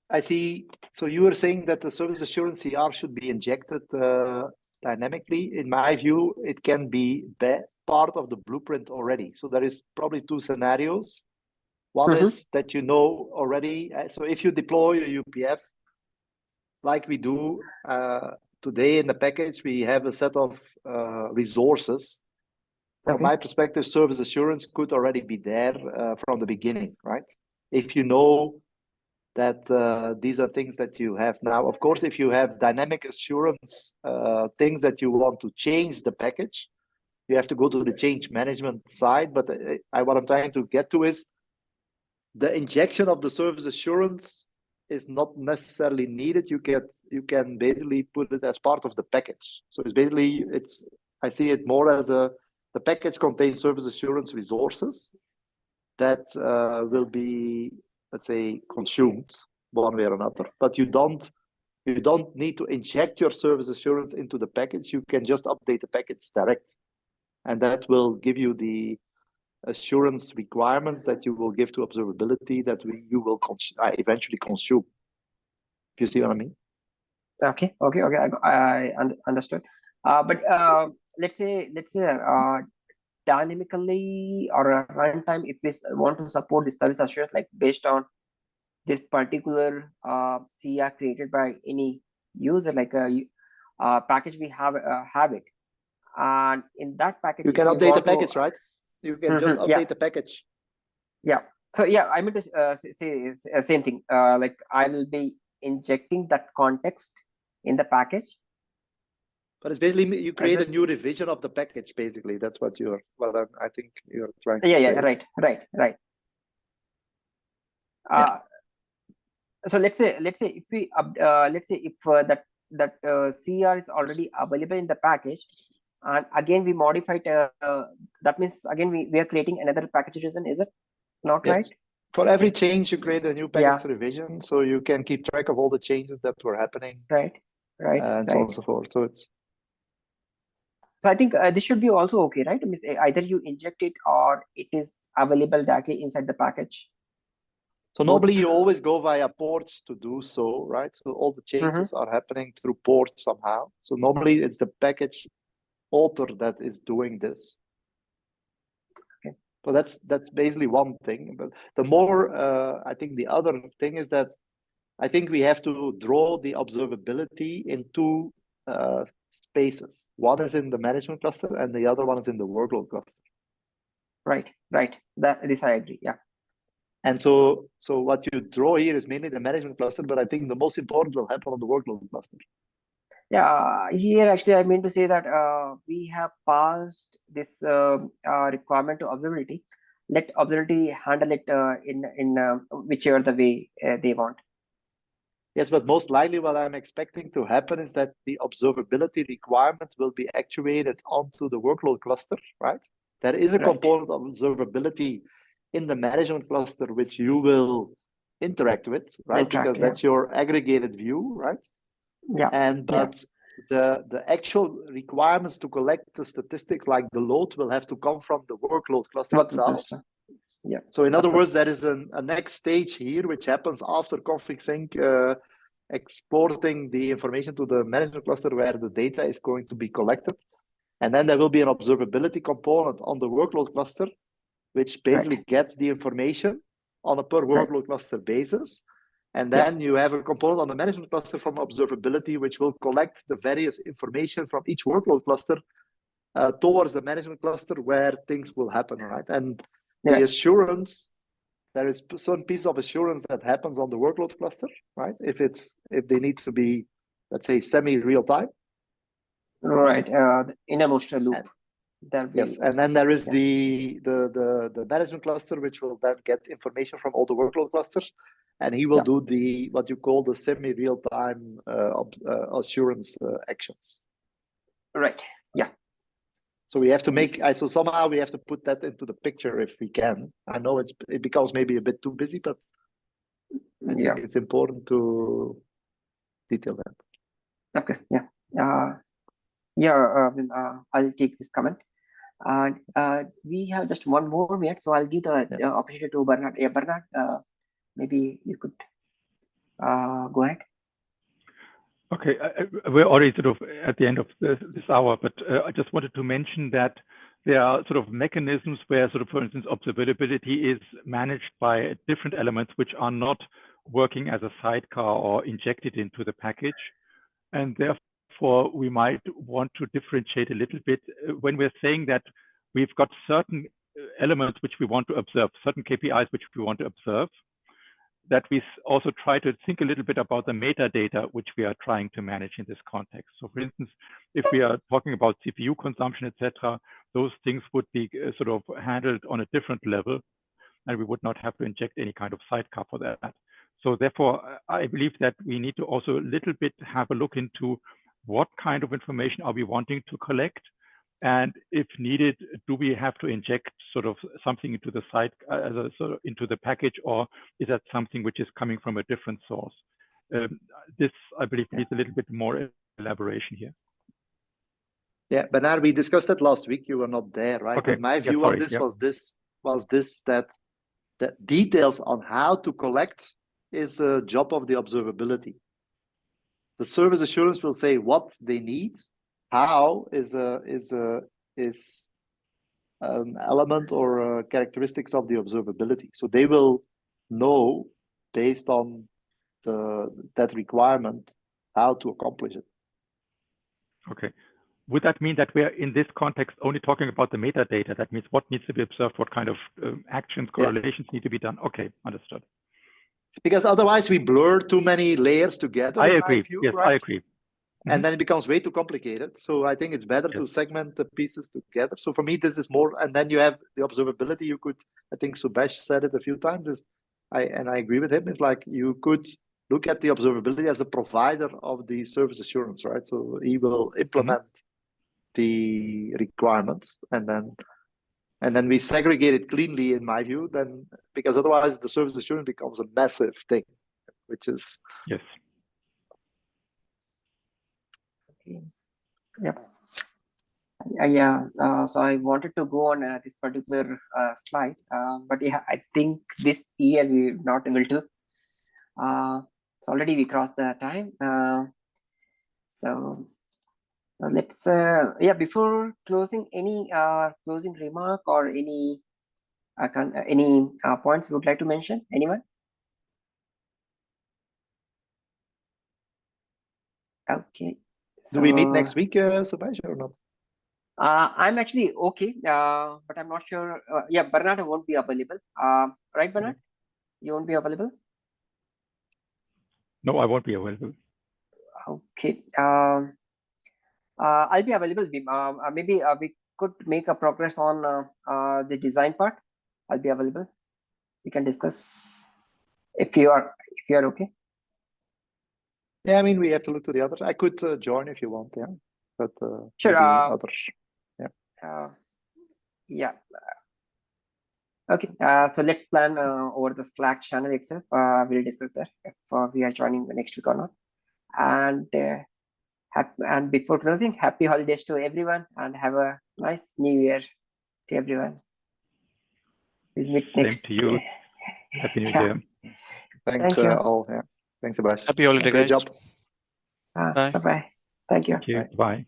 I see. So you were saying that the service assurance CR should be injected dynamically. In my view, it can be part of the blueprint already. So there is probably 2 scenarios. One is that you know already. So if you deploy a UPF, like we do today in the package, we have a set of resources. From my perspective, service assurance could already be there from the beginning, right? If you know that these are things that you have now. Of course, if you have dynamic assurance things that you want to change the package, you have to go to the change management side. But what I'm trying to get to is the injection of the service assurance is not necessarily needed. You can basically put it as part of the package. So it's basically, I see it more as the package contains service assurance resources that will be, let's say, consumed one way or another. But you don't need to inject your service assurance into the package. You can just update the package direct, and that will give you the assurance requirements that you will give to observability that you will eventually consume. If you see what I mean? Okay. I understood. But let's say dynamically or a runtime, if we want to support the service assurance, like based on this particular CR created by any user, like a package we have it, and in that package you can update the package, right? You can just update the package. Yeah. So yeah, I mean to say same thing. Like I will be injecting that context in the package. But it's basically you create a new revision of the package. Basically, that's what I think you're trying to say. Yeah. Right. So let's say if we that CR is already available in the package, and again we modified. That means again we are creating another package revision. Is it not right? For every change, you create a new package revision, so you can keep track of all the changes that were happening. Right. And so on and so forth. So it's. So I think this should be also okay, right? I mean, either you inject it or it is available directly inside the package. So normally you always go via ports to do so, right? So all the changes are happening through ports somehow. So normally it's the package author that is doing this. Okay. So that's basically one thing. But the more, I think the other thing is that I think we have to draw the observability in 2 spaces. One is in the management cluster and the other one is in the workload cluster. Right. This I agree. Yeah. And so what you draw here is mainly the management cluster, but I think the most important will happen on the workload cluster. Yeah, here actually I mean to say that we have passed this requirement to observability. Let observability handle it in whichever the way they want. Yes, but most likely what I'm expecting to happen is that the observability requirement will be actuated onto the workload cluster, right? There is a Right. component of observability in the management cluster which you will interact with, right? Because that's your aggregated view, right? Yeah. And but the actual requirements to collect the statistics like the load will have to come from the workload cluster itself. Yeah. So in other words, there is a next stage here which happens after config sync exporting the information to the management cluster where the data is going to be collected. And then there will be an observability component on the workload cluster, which basically gets the information on a per workload cluster basis. And then you have a component on the management cluster from observability, which will collect the various information from each workload cluster towards the management cluster where things will happen, right? And the assurance, there is a certain piece of assurance that happens on the workload cluster, right? If they need to be, let's say, semi-real time. Right. The innermost loop. Yes, and then there is the management cluster, which will then get information from all the workload clusters, and he will do the what you call the semi-real time assurance actions. Right. Yeah. So we have to make. So somehow we have to put that into the picture if we can. I know it becomes maybe a bit too busy, but I think it's important to detail that. Of course. Yeah. I'll take this comment. We have just 1 more minute, so I'll give the opportunity to Bernard. Yeah, Bernard, maybe you could go ahead. Okay, we're already sort of at the end of this hour, but I just wanted to mention that there are sort of mechanisms where sort of, for instance, observability is managed by different elements which are not working as a sidecar or injected into the package. And therefore, we might want to differentiate a little bit when we're saying that we've got certain elements which we want to observe, certain KPIs which we want to observe, that we also try to think a little bit about the metadata which we are trying to manage in this context. So for instance, if we are talking about CPU consumption, etc., those things would be sort of handled on a different level, and we would not have to inject any kind of sidecar for that. So therefore, I believe that we need to also a little bit have a look into what kind of information are we wanting to collect, and if needed, do we have to inject sort of something into the site into the package, or is that something which is coming from a different source? This, I believe, needs a little bit more elaboration here. Yeah, Bernard, we discussed that last week. You were not there, right? Okay. But my view on this was that the details on how to collect is a job of the observability. The service assurance will say what they need. How is an element or characteristics of the observability. So they will know based on that requirement how to accomplish it. Okay. Would that mean that we're in this context only talking about the metadata? That means what needs to be observed, what kind of actions, correlations need to be done? Okay, understood. Because otherwise we blur too many layers together. I agree. Yes, right? I agree. And then it becomes way too complicated. So I think it's better to segment the pieces together. So for me, this is more, and then you have the observability. You could, I think Subhash said it a few times, I agree with him. It's like you could look at the observability as a provider of the service assurance, right? So he will implement the requirements, and then we segregate it cleanly, in my view. Then because otherwise the service assurance becomes a massive thing, which is Yep. So I wanted to go on this particular slide, but yeah, I think this year we're not able to. So already we crossed the time. So let's before closing, any closing remark or any points you would like to mention? Anyone? Okay. Do we meet next week, Subhash, or not? I'm actually okay, but I'm not sure. Yeah, Bernard won't be available. Right, Bernard? You won't be available? No, I won't be available. Okay. I'll be available. Maybe we could make a progress on the design part. I'll be available. We can discuss if you are okay. Yeah, I mean, we have to look to the others. I could join if you want, yeah. But Sure. maybe others. Yeah. Okay. So let's plan over the Slack channel itself. We'll discuss that if we are joining the next week or not. And before closing, happy holidays to everyone, and have a nice new year to everyone. We'll meet next. Same to you. Happy New Yeah. Year. Thanks Thank you. all. Yeah. Thanks, Sebastian. Happy holiday, Great guys. job. Bye. Bye-bye. Thank you. Thank you. Bye. Bye.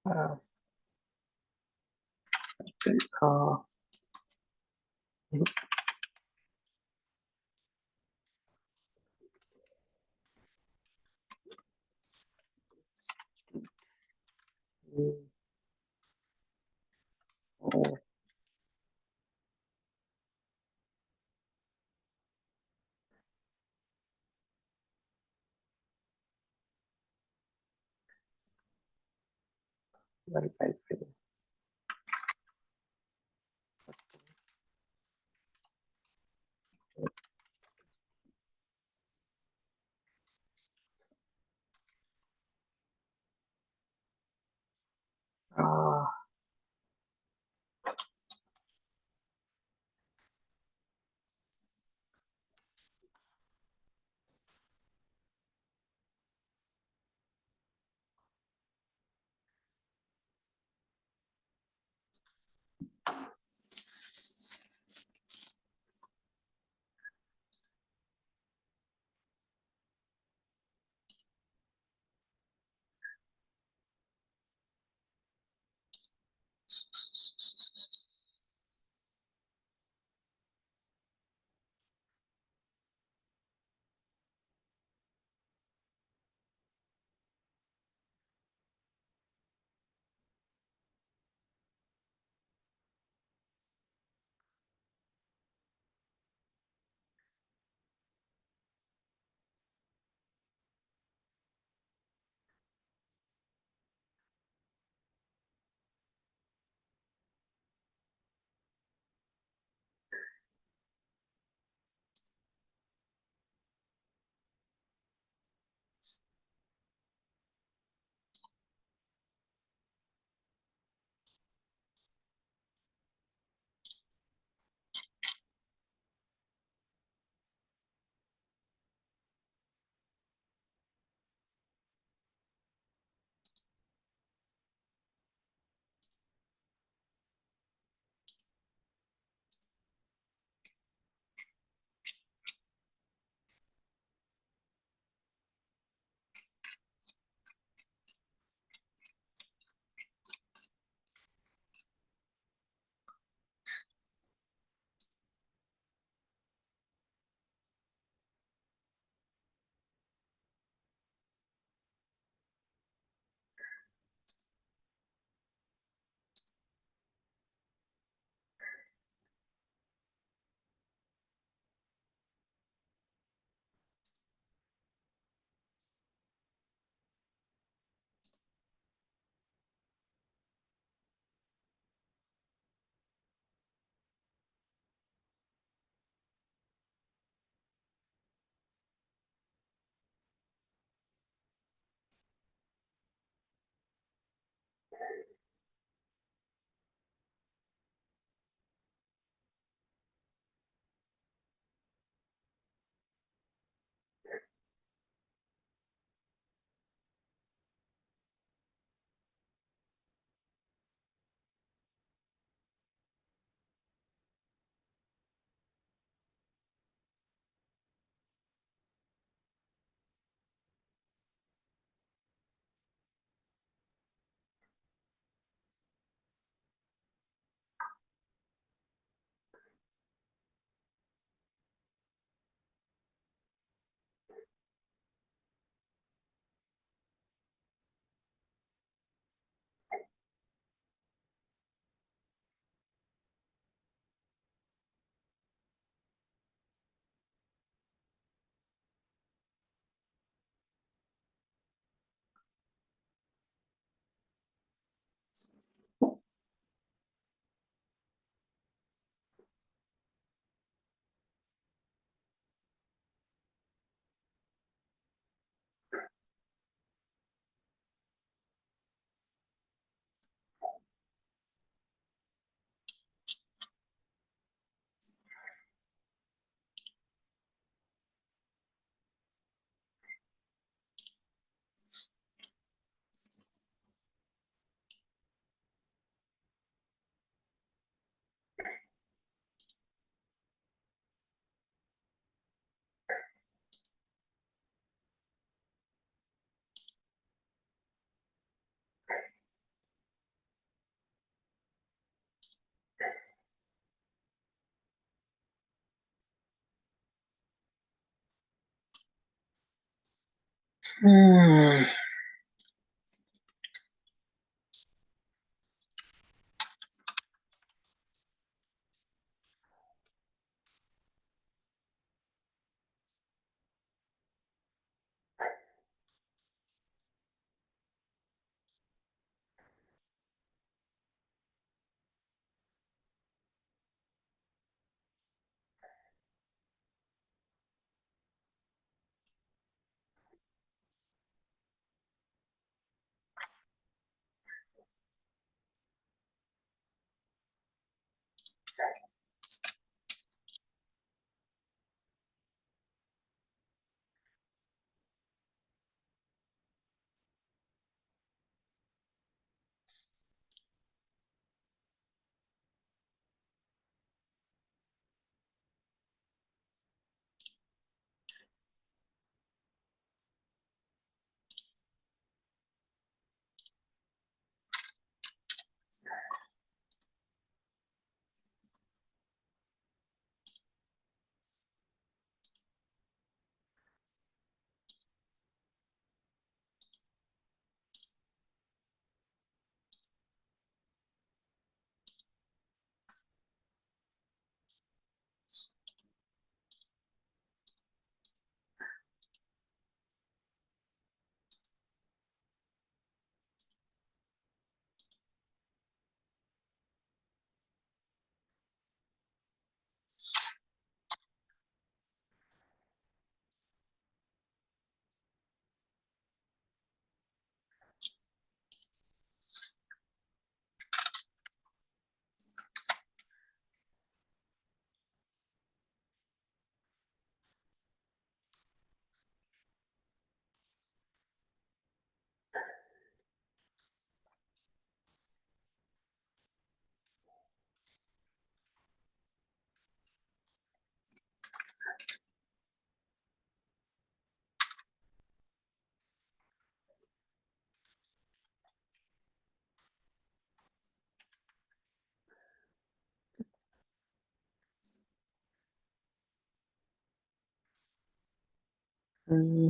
Uh, uh, very well. Uh, Hmm. Hmm.